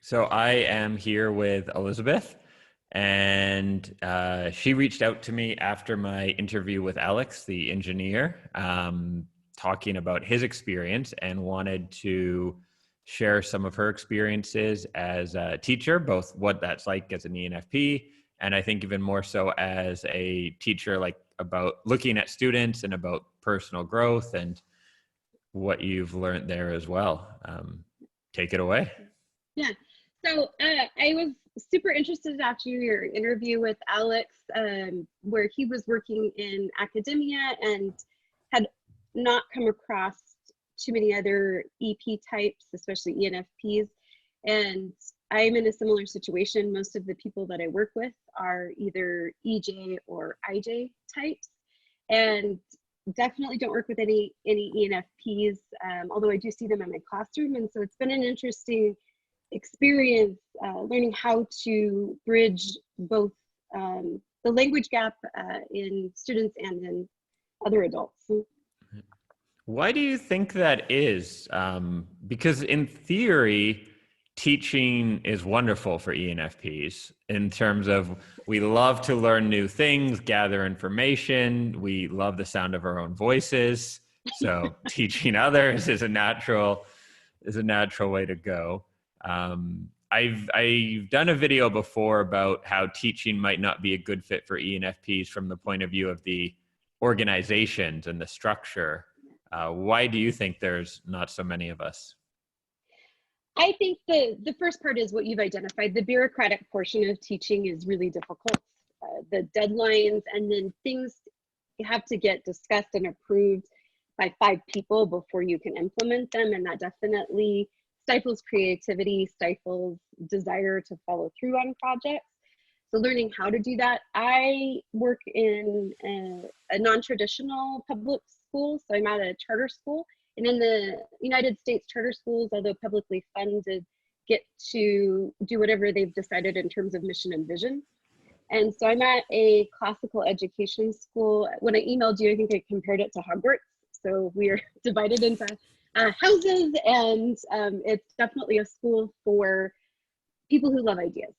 So I am here with Elizabeth, and she reached out to me after my interview with Alex, the engineer, talking about his experience and wanted to share some of her experiences as a teacher, both what that's like as an ENFP, and I think even more so as a teacher, like about looking at students and about personal growth and what you've learned there as well. Take it away. Yeah. So I was super interested after your interview with Alex, where he was working in academia and had not come across too many other EP types, especially ENFPs. And I'm in a similar situation. Most of the people that I work with are either EJ or IJ types, and definitely don't work with any ENFPs, although I do see them in my classroom. And so it's been an interesting experience learning how to bridge both the language gap in students and in other adults. Why do you think that is? Because in theory, teaching is wonderful for ENFPs in terms of we love to learn new things, gather information. We love the sound of our own voices. So teaching others is a natural way to go. I've done a video before about how teaching might not be a good fit for ENFPs from the point of view of the organizations and the structure. Why do you think there's not so many of us? I think the first part is what you've identified. The bureaucratic portion of teaching is really difficult. The deadlines and then things have to get discussed and approved by 5 people before you can implement them. And that definitely stifles creativity, stifles desire to follow through on projects. So learning how to do that. I work in a non-traditional public school, so I'm at a charter school. And in the United States, charter schools, although publicly funded, get to do whatever they've decided in terms of mission and vision. And so I'm at a classical education school. When I emailed you, I think I compared it to Hogwarts. So we're divided into houses, and it's definitely a school for people who love ideas.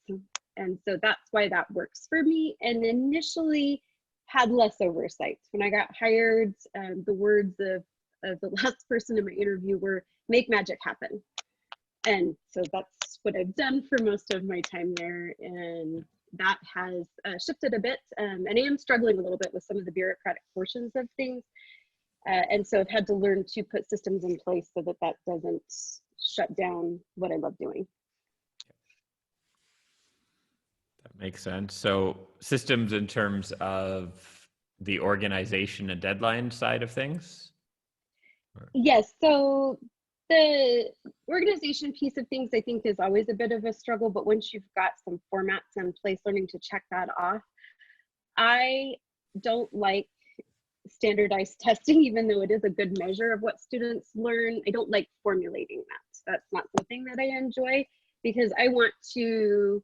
And so that's why that works for me. And initially had less oversight. When I got hired, the words of the last person in my interview were make magic happen. And so that's what I've done for most of my time there. And that has shifted a bit. And I am struggling a little bit with some of the bureaucratic portions of things. And so I've had to learn to put systems in place so that that doesn't shut down what I love doing. That makes sense. So systems in terms of the organization and deadline side of things? Yes, so the organization piece of things I think is always a bit of a struggle, but once you've got some formats in place, learning to check that off. I don't like standardized testing, even though it is a good measure of what students learn. I don't like formulating that. That's not something that I enjoy, because I want to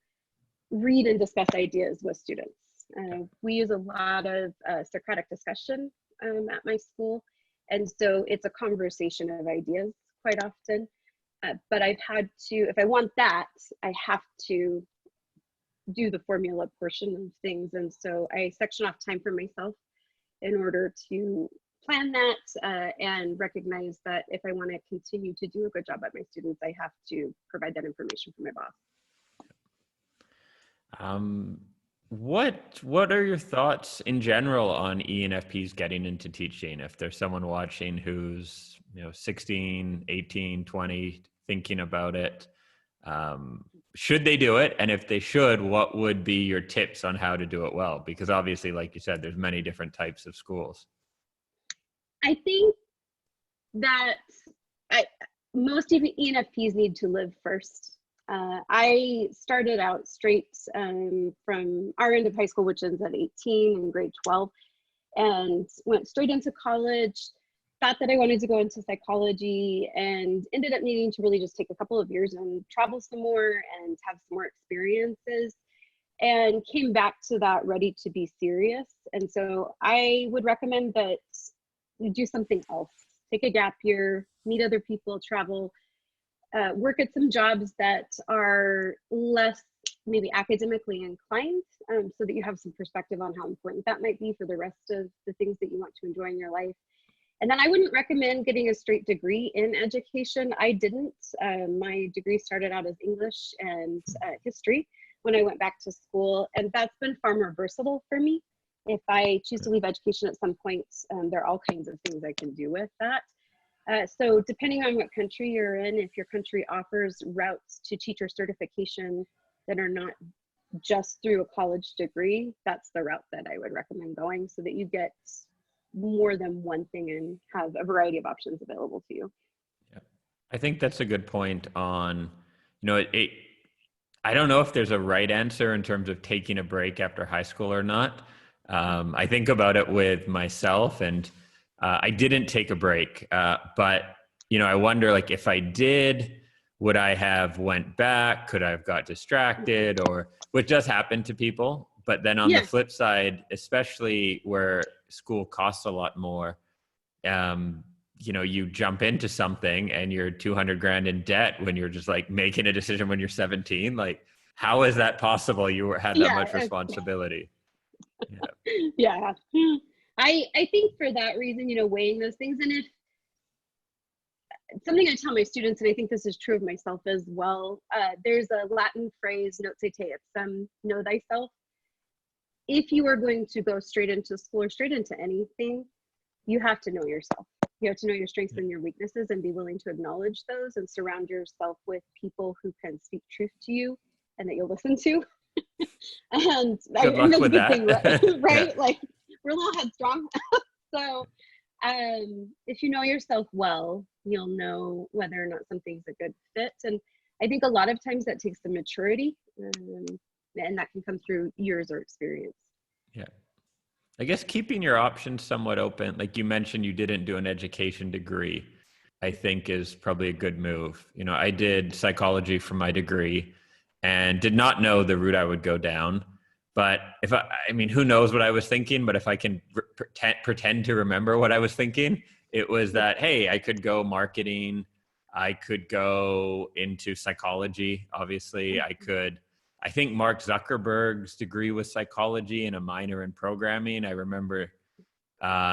read and discuss ideas with students. We use a lot of Socratic discussion at my school. And so it's a conversation of ideas quite often. But I've had to, if I want that, I have to do the formula portion of things. And so I section off time for myself in order to plan that and recognize that if I want to continue to do a good job at my students, I have to provide that information for my boss. What are your thoughts in general on ENFPs getting into teaching? If there's someone watching who's 16, 18, 20, thinking about it, should they do it? And if they should, what would be your tips on how to do it well? Because obviously, like you said, there's many different types of schools. I think that most ENFPs need to live first. I started out straight from our end of high school, which ends at 18 in grade 12, and went straight into college, thought that I wanted to go into psychology, and ended up needing to really just take a couple of years and travel some more and have some more experiences, and came back to that ready to be serious. And so I would recommend that you do something else. Take a gap year, meet other people, travel, work at some jobs that are less maybe academically inclined, so that you have some perspective on how important that might be for the rest of the things that you want to enjoy in your life. And then I wouldn't recommend getting a straight degree in education. I didn't. My degree started out as English and history when I went back to school, and that's been far more versatile for me. If I choose to leave education at some point, there are all kinds of things I can do with that. So depending on what country you're in, if your country offers routes to teacher certification that are not just through a college degree, that's the route that I would recommend going, so that you get more than one thing and have a variety of options available to you. Yeah. I think that's a good point on, I don't know if there's a right answer in terms of taking a break after high school or not. I think about it with myself, and I didn't take a break, but I wonder, like, if I did, would I have went back? Could I have got distracted? Or which does happen to people. But then on the flip side, especially where school costs a lot more, you jump into something and you're 200 grand in debt when you're just like making a decision when you're 17. Like, how is that possible? You had that much responsibility. Yeah. I think for that reason, weighing those things, and if something I tell my students, and I think this is true of myself as well, there's a Latin phrase, note te ipsum, know thyself. If you are going to go straight into school or straight into anything, you have to know yourself. You have to know your strengths and your weaknesses and be willing to acknowledge those, and surround yourself with people who can speak truth to you and that you'll listen to. And good luck with that. Thing, right? Yeah. Like, we're a little headstrong. So if you know yourself well, you'll know whether or not something's a good fit. And I think a lot of times that takes some maturity, and that can come through years or experience. Yeah. I guess keeping your options somewhat open, like you mentioned, you didn't do an education degree, I think is probably a good move. I did psychology for my degree and did not know the route I would go down. But who knows what I was thinking, but if I can pretend to remember what I was thinking, it was that, hey, I could go marketing, I could go into psychology, obviously. I think Mark Zuckerberg's degree was psychology and a minor in programming. I remember,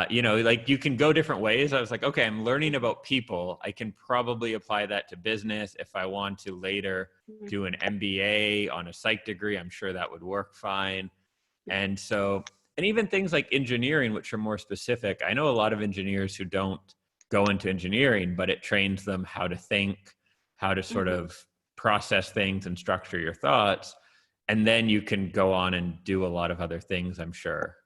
you can go different ways. I was like, okay, I'm learning about people. I can probably apply that to business. If I want to later do an MBA on a psych degree, I'm sure that would work fine. And even things like engineering, which are more specific. I know a lot of engineers who don't go into engineering, but it trains them how to think, how to sort of process things and structure your thoughts. And then you can go on and do a lot of other things, I'm sure.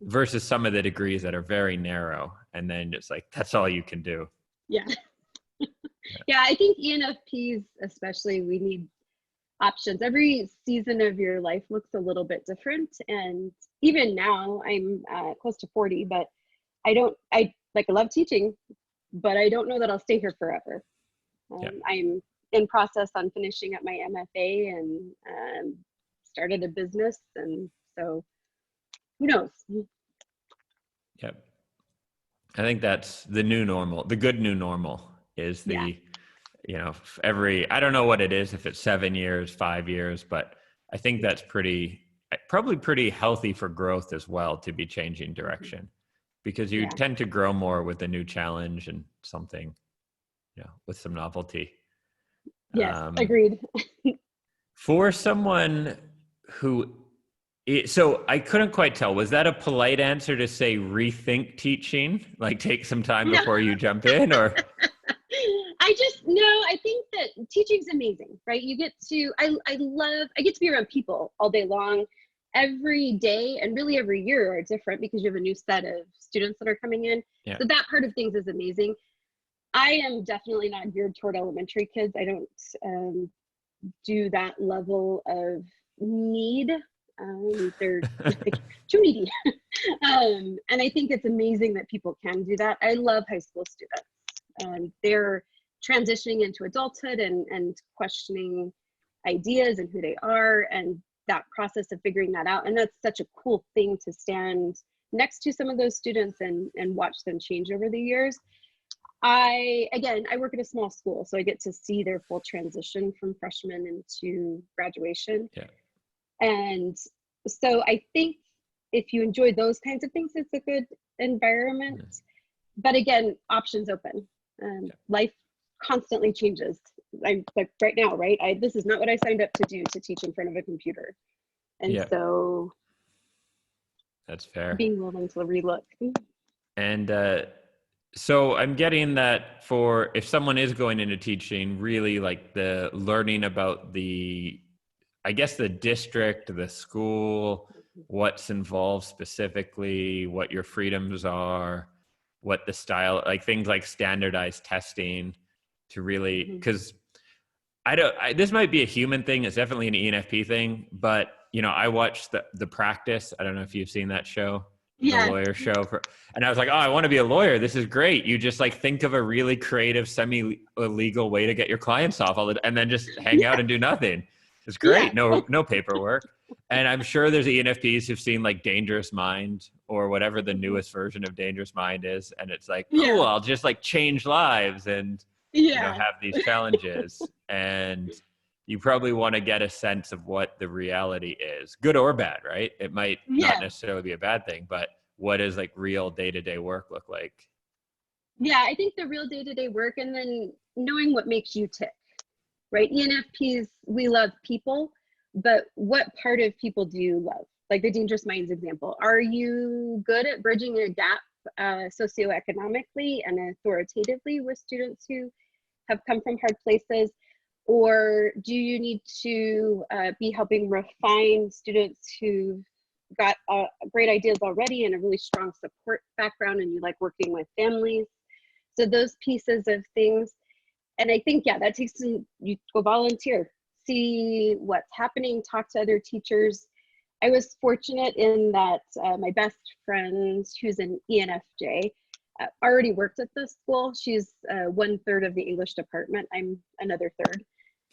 Versus some of the degrees that are very narrow, and then it's like, that's all you can do. Yeah. Yeah, I think ENFPs, especially, we need options. Every season of your life looks a little bit different. And even now, I'm close to 40, but I love teaching, but I don't know that I'll stay here forever. I'm in process on finishing up my MFA and started a business. And so who knows? Yep. I think that's the new normal. The good new normal is I don't know what it is, if it's 7 years, 5 years, but I think that's probably pretty healthy for growth as well, to be changing direction, because you tend to grow more with a new challenge and something, with some novelty. Yes, agreed. For someone who, so I couldn't quite tell, was that a polite answer to say rethink teaching? Like, take some time before you jump in, or? I think that teaching's amazing, right? I get to be around people all day long. Every day and really every year are different because you have a new set of students that are coming in. Yeah. So that part of things is amazing. I am definitely not geared toward elementary kids. I don't do that level of need. They're like, too needy. And I think it's amazing that people can do that. I love high school students. They're transitioning into adulthood and questioning ideas and who they are, and that process of figuring that out. And that's such a cool thing to stand next to some of those students and watch them change over the years. I work at a small school, so I get to see their full transition from freshman into graduation. Yeah. And so I think if you enjoy those kinds of things, it's a good environment. But again, options open. Life constantly changes. I'm like right now, right? This is not what I signed up to do, to teach in front of a computer. And so that's fair. Being willing to relook. And so I'm getting that for if someone is going into teaching, really like the learning about the district, the school, what's involved specifically, what your freedoms are, what the style, like things like standardized testing to really, because this might be a human thing. It's definitely an ENFP thing, but I watched the Practice. I don't know if you've seen that show. The lawyer show and I was like, oh, I want to be a lawyer. This is great. You just like think of a really creative, semi-illegal way to get your clients off and then just hang out and do nothing. It's great. No paperwork. And I'm sure there's ENFPs who've seen like Dangerous Mind or whatever the newest version of Dangerous Mind is. And it's like, cool, I'll just like change lives and have these challenges. And you probably want to get a sense of what the reality is, good or bad, right? It might not necessarily be a bad thing, but what does like real day-to-day work look like? Yeah, I think the real day-to-day work, and then knowing what makes you tick, right? ENFPs, we love people, but what part of people do you love? Like the Dangerous Minds example. Are you good at bridging a gap socioeconomically and authoritatively with students who have come from hard places? Or do you need to be helping refine students who've got great ideas already and a really strong support background, and you like working with families? So those pieces of things. And I think, that takes you go volunteer, see what's happening, talk to other teachers. I was fortunate in that my best friend, who's an ENFJ, already worked at this school. She's 1/3 of the English department. I'm another third.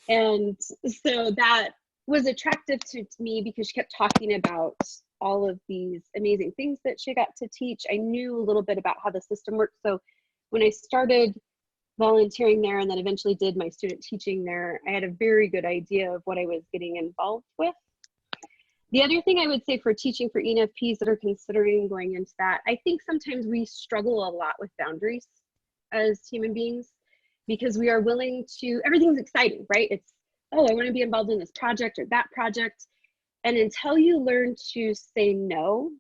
And so that was attractive to me because she kept talking about all of these amazing things that she got to teach. I knew a little bit about how the system worked. So when I started volunteering there and then eventually did my student teaching there, I had a very good idea of what I was getting involved with. The other thing I would say for teaching for ENFPs that are considering going into that, I think sometimes we struggle a lot with boundaries as human beings, because we are willing to, everything's exciting, right? It's, oh, I want to be involved in this project or that project. And until you learn to say no,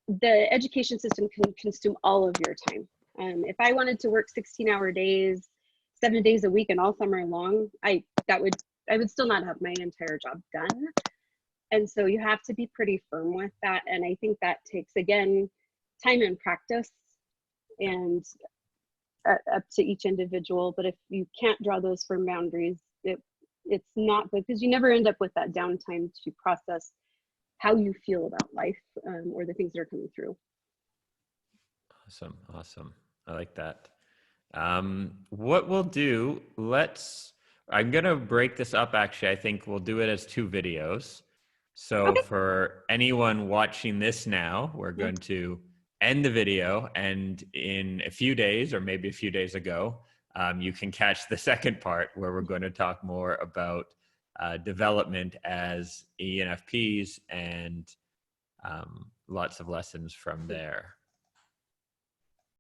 the education system can consume all of your time. If I wanted to work 16-hour days, 7 days a week and all summer long, I would still not have my entire job done. And so you have to be pretty firm with that. And I think that takes, again, time and practice, and up to each individual. But if you can't draw those firm boundaries, it's not good, because you never end up with that downtime to process how you feel about life or the things that are coming through. Awesome. I like that. What we'll do, I'm going to break this up. Actually, I think we'll do it as 2 videos. So for anyone watching this now, we're going to end the video, and in a few days, or maybe a few days ago, you can catch the second part where we're going to talk more about development as ENFPs and lots of lessons from there.